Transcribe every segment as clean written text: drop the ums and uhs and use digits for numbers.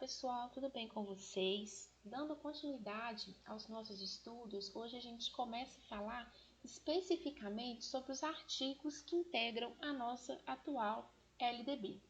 pessoal, tudo bem com vocês? Dando continuidade aos nossos estudos, hoje a gente começa a falar especificamente sobre os artigos que integram a nossa atual LDB.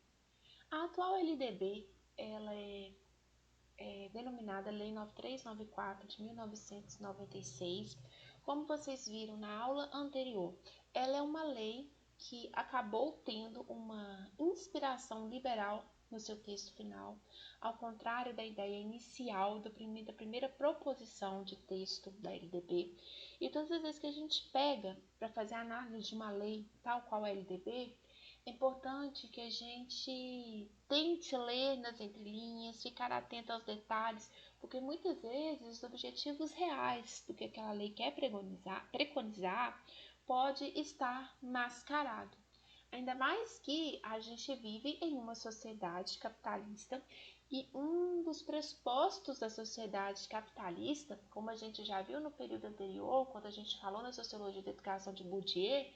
A atual LDB ela é denominada Lei 9394 de 1996. Como vocês viram na aula anterior, ela é uma lei que acabou tendo uma inspiração liberal no seu texto final, ao contrário da ideia inicial da primeira proposição de texto da LDB. E todas as vezes que a gente pega para fazer a análise de uma lei tal qual a LDB, é importante que a gente tente ler nas entrelinhas, ficar atento aos detalhes, porque muitas vezes os objetivos reais do que aquela lei quer preconizar pode estar mascarado. Ainda mais que a gente vive em uma sociedade capitalista e um dos pressupostos da sociedade capitalista, como a gente já viu no período anterior, quando a gente falou na Sociologia da Educação de Bourdieu,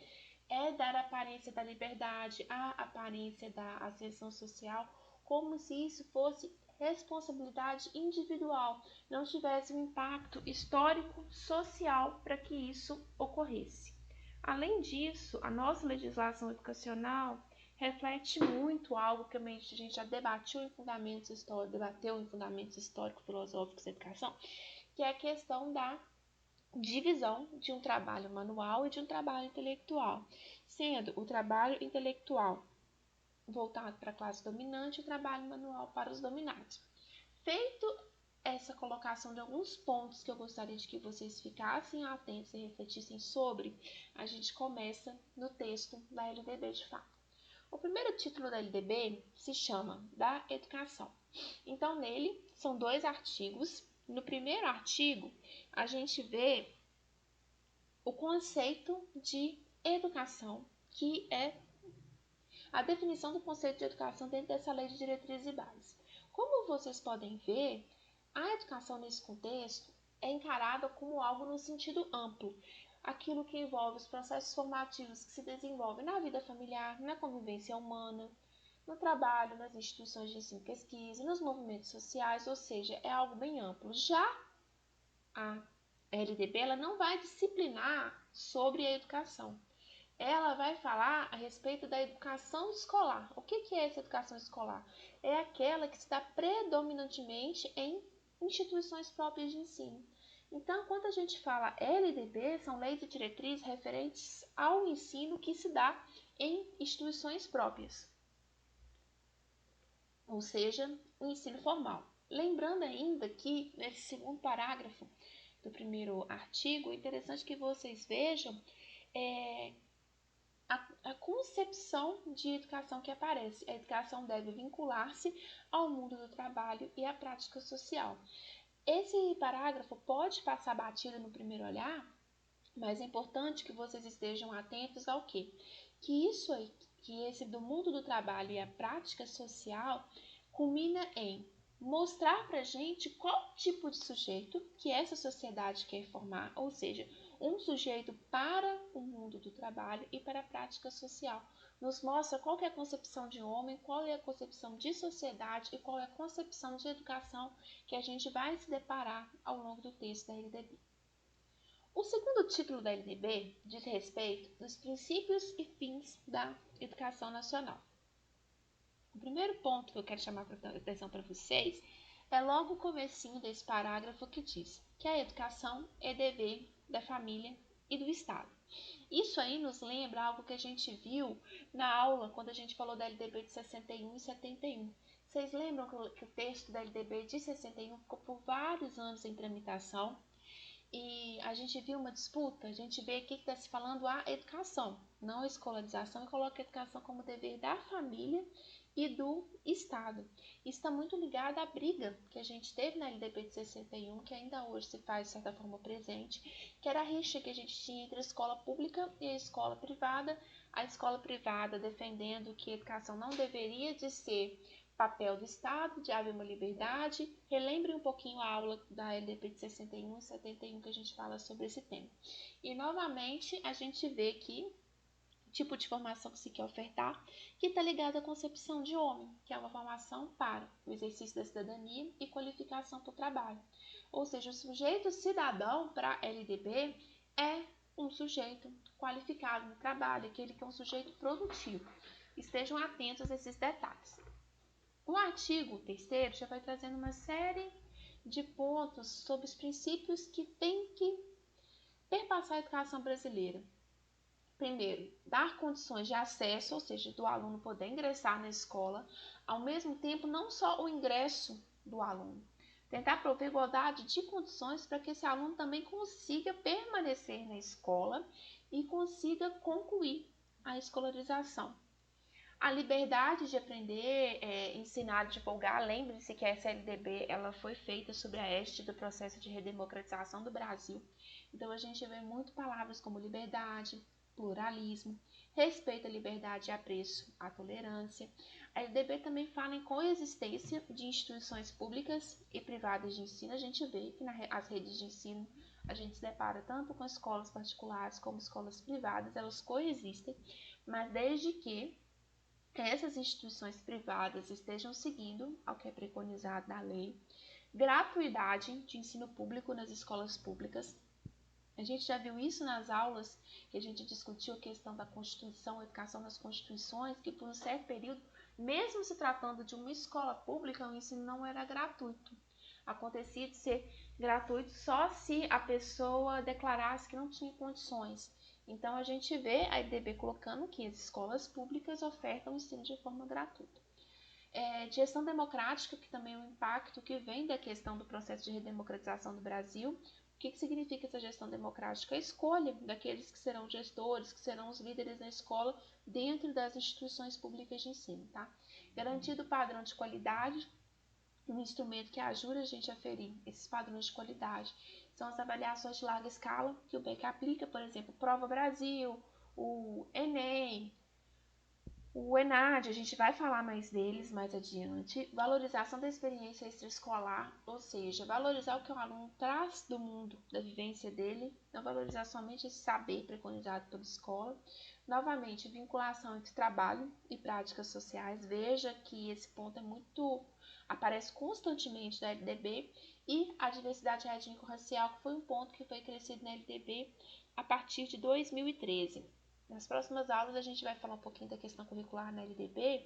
é dar a aparência da liberdade, a aparência da ascensão social, como se isso fosse responsabilidade individual, não tivesse um impacto histórico, social para que isso ocorresse. Além disso, a nossa legislação educacional reflete muito algo que a gente já debateu em fundamentos históricos filosóficos da educação, que é a questão da divisão de um trabalho manual e de um trabalho intelectual, sendo o trabalho intelectual voltado para a classe dominante e o trabalho manual para os dominados. Feito essa colocação de alguns pontos que eu gostaria de que vocês ficassem atentos e refletissem sobre, a gente começa no texto da LDB de fato. O primeiro título da LDB se chama Da Educação. Então, nele são 2 artigos. No primeiro artigo, a gente vê o conceito de educação, que é a definição do conceito de educação dentro dessa lei de diretrizes e bases. Como vocês podem ver, a educação nesse contexto é encarada como algo no sentido amplo, aquilo que envolve os processos formativos que se desenvolvem na vida familiar, na convivência humana, no trabalho, nas instituições de ensino e pesquisa, nos movimentos sociais, ou seja, é algo bem amplo. Já a LDB ela não vai disciplinar sobre a educação. Ela vai falar a respeito da educação escolar. O que é essa educação escolar? É aquela que se dá predominantemente em instituições próprias de ensino. Então, quando a gente fala LDB, são leis e diretrizes referentes ao ensino que se dá em instituições próprias, ou seja, o ensino formal. Lembrando ainda que, nesse segundo parágrafo do primeiro artigo, é interessante que vocês vejam a concepção de educação que aparece. A educação deve vincular-se ao mundo do trabalho e à prática social. Esse parágrafo pode passar batido no primeiro olhar, mas é importante que vocês estejam atentos ao quê? Que isso aí, que esse do mundo do trabalho e a prática social culmina em mostrar para a gente qual tipo de sujeito que essa sociedade quer formar, ou seja, um sujeito para o mundo do trabalho e para a prática social. Nos mostra qual é a concepção de homem, qual é a concepção de sociedade e qual é a concepção de educação que a gente vai se deparar ao longo do texto da LDB. O segundo título da LDB diz respeito dos princípios e fins da educação nacional. O primeiro ponto que eu quero chamar a atenção para vocês é logo o comecinho desse parágrafo que diz que a educação é dever da família e do Estado. Isso aí nos lembra algo que a gente viu na aula quando a gente falou da LDB de 61 e 71. Vocês lembram que o texto da LDB de 61 ficou por vários anos em tramitação? E a gente viu uma disputa, a gente vê aqui que está se falando a educação, não a escolarização, e coloca a educação como dever da família e do Estado. Isso está muito ligado à briga que a gente teve na LDB de 61, que ainda hoje se faz de certa forma presente, que era a rixa que a gente tinha entre a escola pública e a escola privada defendendo que a educação não deveria de ser papel do Estado, de haver uma liberdade. Relembre um pouquinho a aula da LDB de 61 e 71 que a gente fala sobre esse tema. E novamente a gente vê que tipo de formação que se quer ofertar, que está ligado à concepção de homem, que é uma formação para o exercício da cidadania e qualificação para o trabalho. Ou seja, o sujeito cidadão para a LDB é um sujeito qualificado no trabalho, aquele que é um sujeito produtivo. Estejam atentos a esses detalhes. O artigo 3º já vai trazendo uma série de pontos sobre os princípios que tem que perpassar a educação brasileira. Primeiro, dar condições de acesso, ou seja, do aluno poder ingressar na escola, ao mesmo tempo não só o ingresso do aluno, tentar prover igualdade de condições para que esse aluno também consiga permanecer na escola e consiga concluir a escolarização. A liberdade de aprender, ensinar, divulgar. Lembre-se que a SLDB ela foi feita sobre a égide do processo de redemocratização do Brasil. Então, a gente vê muito palavras como liberdade, pluralismo, respeito à liberdade e apreço à tolerância. A LDB também fala em coexistência de instituições públicas e privadas de ensino. A gente vê que nas redes de ensino a gente se depara tanto com escolas particulares como escolas privadas, elas coexistem, mas desde que essas instituições privadas estejam seguindo ao que é preconizado na lei, gratuidade de ensino público nas escolas públicas. A gente já viu isso nas aulas que a gente discutiu a questão da Constituição, a educação nas Constituições, que por um certo período, mesmo se tratando de uma escola pública, o ensino não era gratuito. Acontecia de ser gratuito só se a pessoa declarasse que não tinha condições. Então, a gente vê a LDB colocando que as escolas públicas ofertam o ensino de forma gratuita. Gestão democrática, que também é um impacto que vem da questão do processo de redemocratização do Brasil. O que significa essa gestão democrática? A escolha daqueles que serão gestores, que serão os líderes da escola dentro das instituições públicas de ensino. Tá? Garantido o padrão de qualidade, um instrumento que ajuda a gente a aferir esses padrões de qualidade são as avaliações de larga escala que o BEC aplica, por exemplo, Prova Brasil, o Enem, o ENAD, a gente vai falar mais deles mais adiante. Valorização da experiência extraescolar, ou seja, valorizar o que o aluno traz do mundo, da vivência dele, não valorizar somente esse saber preconizado pela escola. Novamente, vinculação entre trabalho e práticas sociais. Veja que esse ponto aparece constantemente na LDB, e a diversidade étnico-racial, que foi um ponto que foi crescido na LDB a partir de 2013. Nas próximas aulas a gente vai falar um pouquinho da questão curricular na LDB,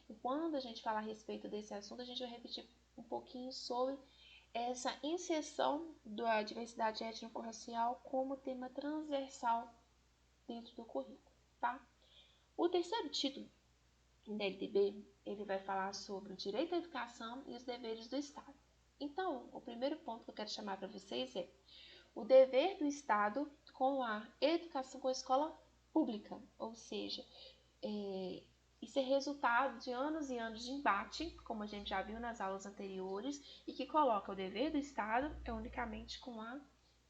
e quando a gente falar a respeito desse assunto, a gente vai repetir um pouquinho sobre essa inserção da diversidade étnico-racial como tema transversal dentro do currículo, tá? O terceiro título da LDB, ele vai falar sobre o direito à educação e os deveres do Estado. Então, o primeiro ponto que eu quero chamar para vocês é o dever do Estado com a educação, com a escola pública, ou seja, isso é resultado de anos e anos de embate, como a gente já viu nas aulas anteriores, e que coloca o dever do Estado unicamente com a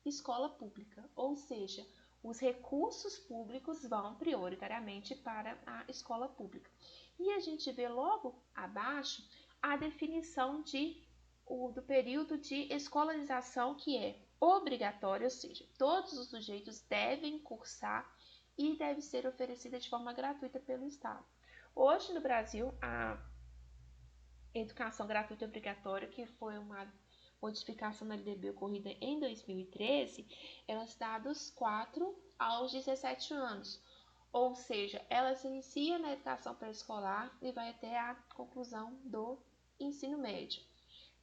escola pública, ou seja, os recursos públicos vão prioritariamente para a escola pública. E a gente vê logo abaixo a definição do período de escolarização, que é obrigatório, ou seja, todos os sujeitos devem cursar e deve ser oferecida de forma gratuita pelo Estado. Hoje no Brasil, a educação gratuita obrigatória, que foi uma modificação na LDB ocorrida em 2013, ela se dá dos 4 aos 17 anos, ou seja, ela se inicia na educação pré-escolar e vai até a conclusão do ensino médio.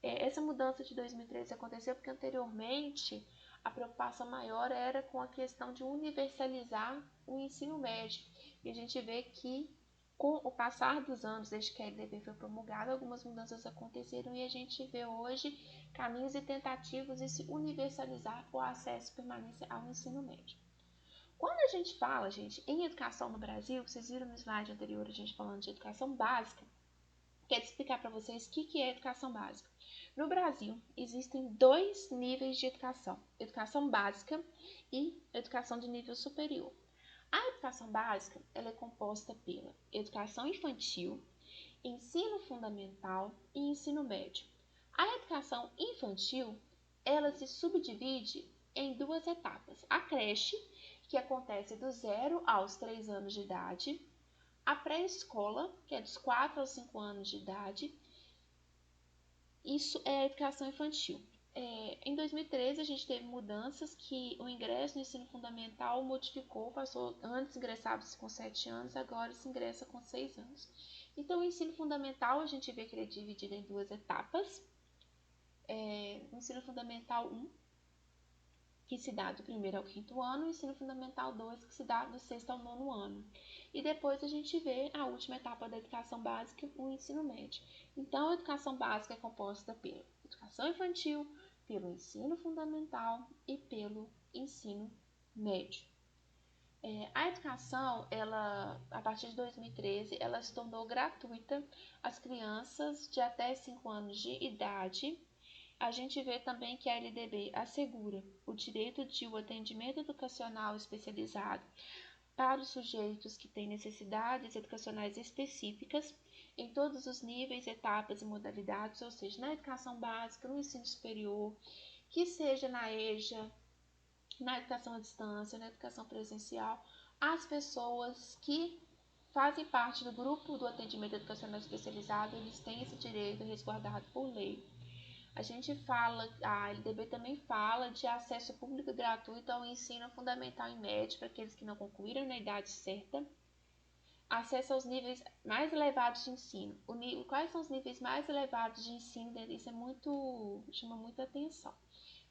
Essa mudança de 2013 aconteceu porque anteriormente a preocupação maior era com a questão de universalizar o ensino médio. E a gente vê que com o passar dos anos, desde que a LDB foi promulgada, algumas mudanças aconteceram e a gente vê hoje caminhos e tentativas de se universalizar o acesso e permanência ao ensino médio. Quando a gente fala, gente, em educação no Brasil, vocês viram no slide anterior a gente falando de educação básica, quero explicar para vocês o que é educação básica. No Brasil, existem 2 níveis de educação: educação básica e educação de nível superior. A educação básica ela é composta pela educação infantil, ensino fundamental e ensino médio. A educação infantil ela se subdivide em 2 etapas: a creche que acontece do 0 aos 3 anos de idade, a pré-escola, que é dos 4 aos 5 anos de idade. Isso é a educação infantil. Em 2013, a gente teve mudanças que o ingresso no ensino fundamental modificou, passou, antes ingressava-se com 7 anos, agora se ingressa com 6 anos. Então, o ensino fundamental, a gente vê que ele é dividido em 2 etapas. O ensino fundamental 1, que se dá do 1º ao 5º ano, e o ensino fundamental 2, que se dá do 6º ao 9º ano. E depois a gente vê a última etapa da educação básica, o ensino médio. Então, a educação básica é composta pela educação infantil, pelo ensino fundamental e pelo ensino médio. A educação, a partir de 2013, ela se tornou gratuita às crianças de até 5 anos de idade. A gente vê também que a LDB assegura o direito de um atendimento educacional especializado para os sujeitos que têm necessidades educacionais específicas em todos os níveis, etapas e modalidades, ou seja, na educação básica, no ensino superior, que seja na EJA, na educação à distância, na educação presencial, as pessoas que fazem parte do grupo do atendimento educacional especializado, eles têm esse direito resguardado por lei. A LDB também fala de acesso público e gratuito ao ensino fundamental e médio para aqueles que não concluíram na idade certa. Acesso aos níveis mais elevados de ensino. Quais são os níveis mais elevados de ensino? Isso chama muita atenção.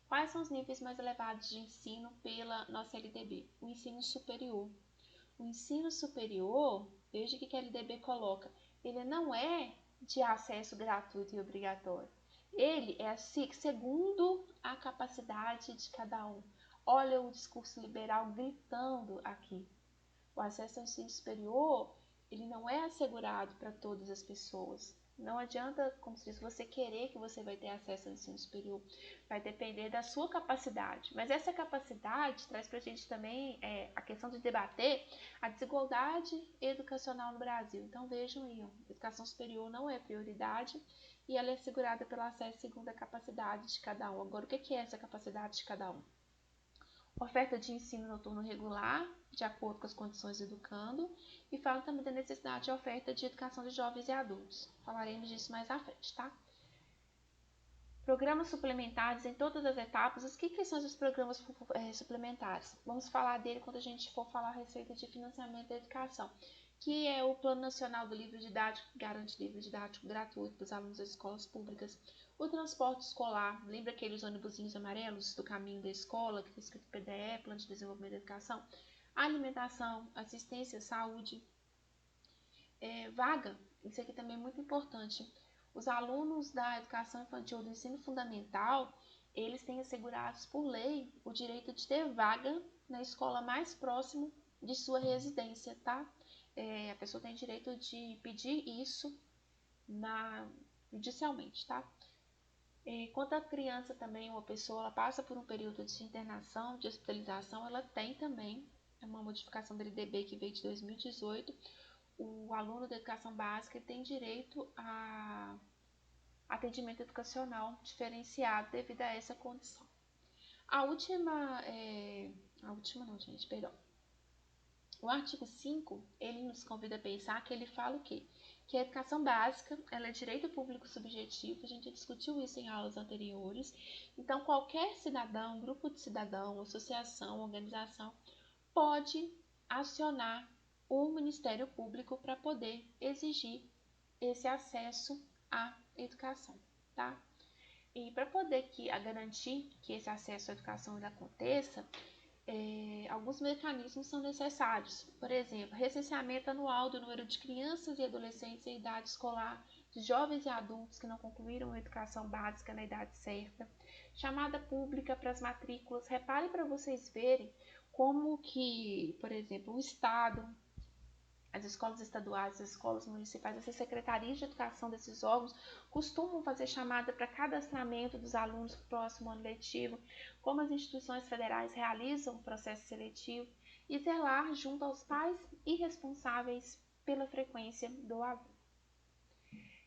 Quais são os níveis mais elevados de ensino pela nossa LDB? O ensino superior. O ensino superior, veja o que a LDB coloca, ele não é de acesso gratuito e obrigatório. Ele é segundo a capacidade de cada um. Olha o discurso liberal gritando aqui. O acesso ao ensino superior, ele não é assegurado para todas as pessoas. Não adianta, como se diz, você querer que você vai ter acesso ao ensino superior. Vai depender da sua capacidade. Mas essa capacidade traz para a gente também a questão de debater a desigualdade educacional no Brasil. Então vejam aí, a educação superior não é prioridade e ela é assegurada pelo acesso segundo a capacidade de cada um. Agora, o que é essa capacidade de cada um? Oferta de ensino noturno regular, de acordo com as condições do educando, e fala também da necessidade de oferta de educação de jovens e adultos. Falaremos disso mais à frente, tá? Programas suplementares em todas as etapas. O que são os programas suplementares? Vamos falar dele quando a gente for falar a respeito de financiamento da educação, que é o Plano Nacional do Livro Didático, que garante livro didático gratuito para os alunos das escolas públicas. O transporte escolar, lembra aqueles ônibusinhos amarelos do caminho da escola, que está escrito PDE, Plano de Desenvolvimento da Educação. Alimentação, assistência, saúde. Vaga, isso aqui também é muito importante. Os alunos da educação infantil do ensino fundamental, eles têm assegurados por lei o direito de ter vaga na escola mais próxima de sua residência, tá? A pessoa tem direito de pedir isso judicialmente, tá? Quando a criança também, uma pessoa, ela passa por um período de internação, de hospitalização, ela tem também, é uma modificação da LDB que veio de 2018, o aluno da educação básica tem direito a atendimento educacional diferenciado devido a essa condição. O artigo 5, ele nos convida a pensar que ele fala o quê? Que a educação básica, ela é direito público subjetivo, a gente discutiu isso em aulas anteriores. Então, qualquer cidadão, grupo de cidadão, associação, organização, pode acionar o Ministério Público para poder exigir esse acesso à educação, tá? E para poder garantir que esse acesso à educação aconteça, alguns mecanismos são necessários. Por exemplo, recenseamento anual do número de crianças e adolescentes em idade escolar, de jovens e adultos que não concluíram a educação básica na idade certa, chamada pública para as matrículas. Reparem para vocês verem como que, por exemplo, o Estado, as escolas estaduais, as escolas municipais, essas secretarias de educação desses órgãos costumam fazer chamada para cadastramento dos alunos para o próximo ano letivo, como as instituições federais realizam o processo seletivo e zelar junto aos pais e responsáveis pela frequência do aluno.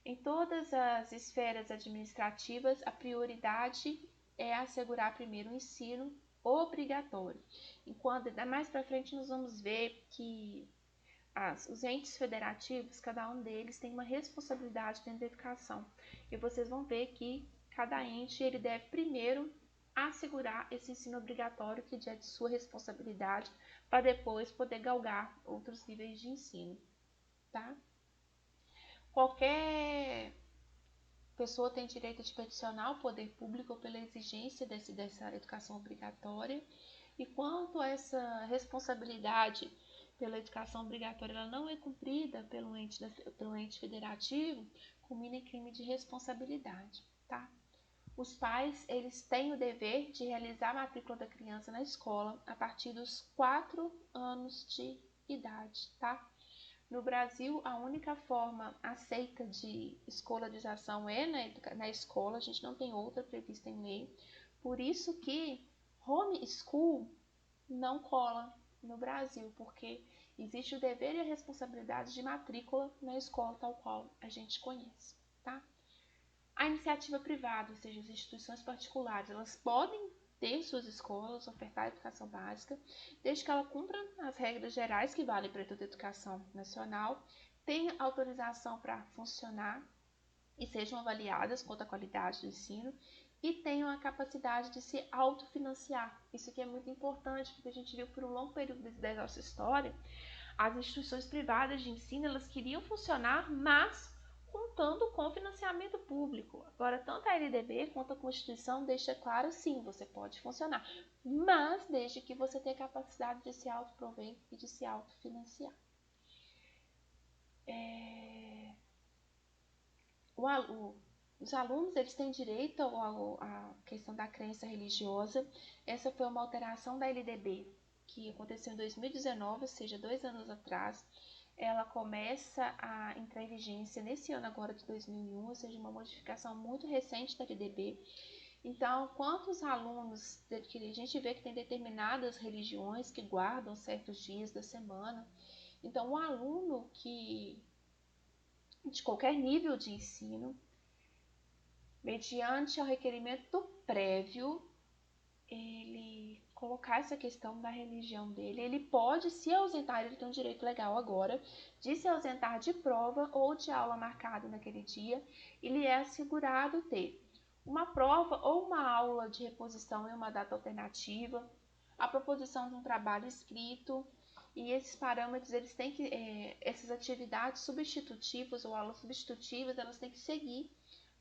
Em todas as esferas administrativas, a prioridade é assegurar primeiro o ensino obrigatório. Enquanto mais para frente nós vamos ver que os entes federativos, cada um deles tem uma responsabilidade dentro da educação. E vocês vão ver que cada ente ele deve primeiro assegurar esse ensino obrigatório que é de sua responsabilidade, para depois poder galgar outros níveis de ensino, tá? Qualquer pessoa tem direito de peticionar o poder público pela exigência dessa educação obrigatória. E quanto a essa responsabilidade pela educação obrigatória ela não é cumprida pelo ente federativo, culmina em crime de responsabilidade, tá? Os pais, eles têm o dever de realizar a matrícula da criança na escola a partir dos 4 anos de idade, tá? No Brasil, a única forma aceita de escolarização é na escola, a gente não tem outra prevista em lei. Por isso que homeschool não cola no Brasil, porque existe o dever e a responsabilidade de matrícula na escola tal qual a gente conhece, tá? A iniciativa privada, ou seja, as instituições particulares, elas podem ter suas escolas, ofertar educação básica, desde que ela cumpra as regras gerais que valem para toda a educação nacional, tenha autorização para funcionar e sejam avaliadas quanto à qualidade do ensino e tenham a capacidade de se autofinanciar. Isso aqui é muito importante, porque a gente viu por um longo período da nossa história, as instituições privadas de ensino, elas queriam funcionar, mas contando com financiamento público. Agora, tanto a LDB quanto a Constituição deixa claro, sim, você pode funcionar, mas desde que você tenha capacidade de se autoprover e de se autofinanciar. Os alunos, eles têm direito à questão da crença religiosa. Essa foi uma alteração da LDB, que aconteceu em 2019, ou seja, 2 anos atrás. Ela começa a entrar em vigência nesse ano agora de 2001, ou seja, uma modificação muito recente da LDB. Então, quantos alunos, que a gente vê que tem determinadas religiões que guardam certos dias da semana. Então, o aluno que de qualquer nível de ensino, mediante ao requerimento prévio, ele colocar essa questão da religião dele, ele pode se ausentar, ele tem um direito legal agora, de se ausentar de prova ou de aula marcada naquele dia, ele é assegurado ter uma prova ou uma aula de reposição em uma data alternativa, a proposição de um trabalho escrito, e esses parâmetros, eles têm que, essas atividades substitutivas ou aulas substitutivas, elas têm que seguir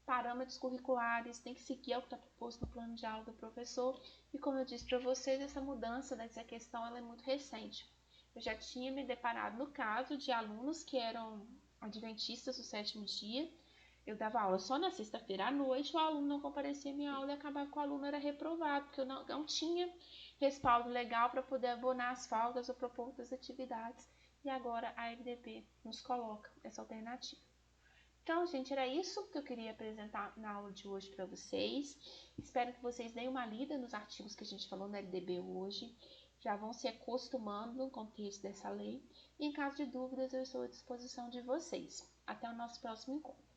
parâmetros curriculares, tem que seguir o que está proposto no plano de aula do professor. E como eu disse para vocês, essa mudança dessa questão ela é muito recente. Eu já tinha me deparado no caso de alunos que eram adventistas do 7º dia. Eu dava aula só na sexta-feira à noite, o aluno não comparecia à minha aula e acabava que o aluno era reprovado, porque eu não tinha respaldo legal para poder abonar as faltas ou propor outras atividades. E agora a LDB nos coloca essa alternativa. Então, gente, era isso que eu queria apresentar na aula de hoje para vocês. Espero que vocês deem uma lida nos artigos que a gente falou na LDB hoje. Já vão se acostumando no contexto dessa lei. E em caso de dúvidas, eu estou à disposição de vocês. Até o nosso próximo encontro.